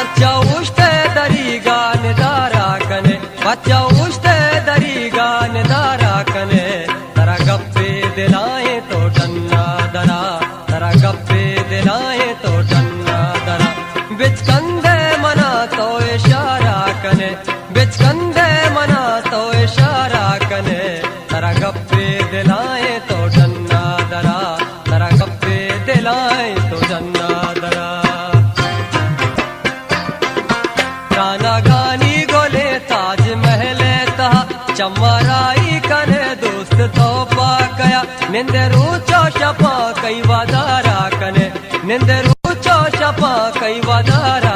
बच्चा उष्टे दरी गान दारा कने बच्चा उष्टे दरी गान दारा कने तरा गप्पे दिलाए तो टन्ना दरा तरा गप्पे दिलाए तो टन्ना दरा बिच कंधे मना तो इशारा कने बिच कंधे मना तो इशारा कने तरा गप्पे दिलाए तो टन्ना दरा तरा गप्पे दिलाए तो टन्ना दरा गाना गानी गोले ताज महले तहा चमराई कने दोस्त तो पा गया निंदरू चौशपा कई वादारा कने निंदरू चौशपा कई वादारा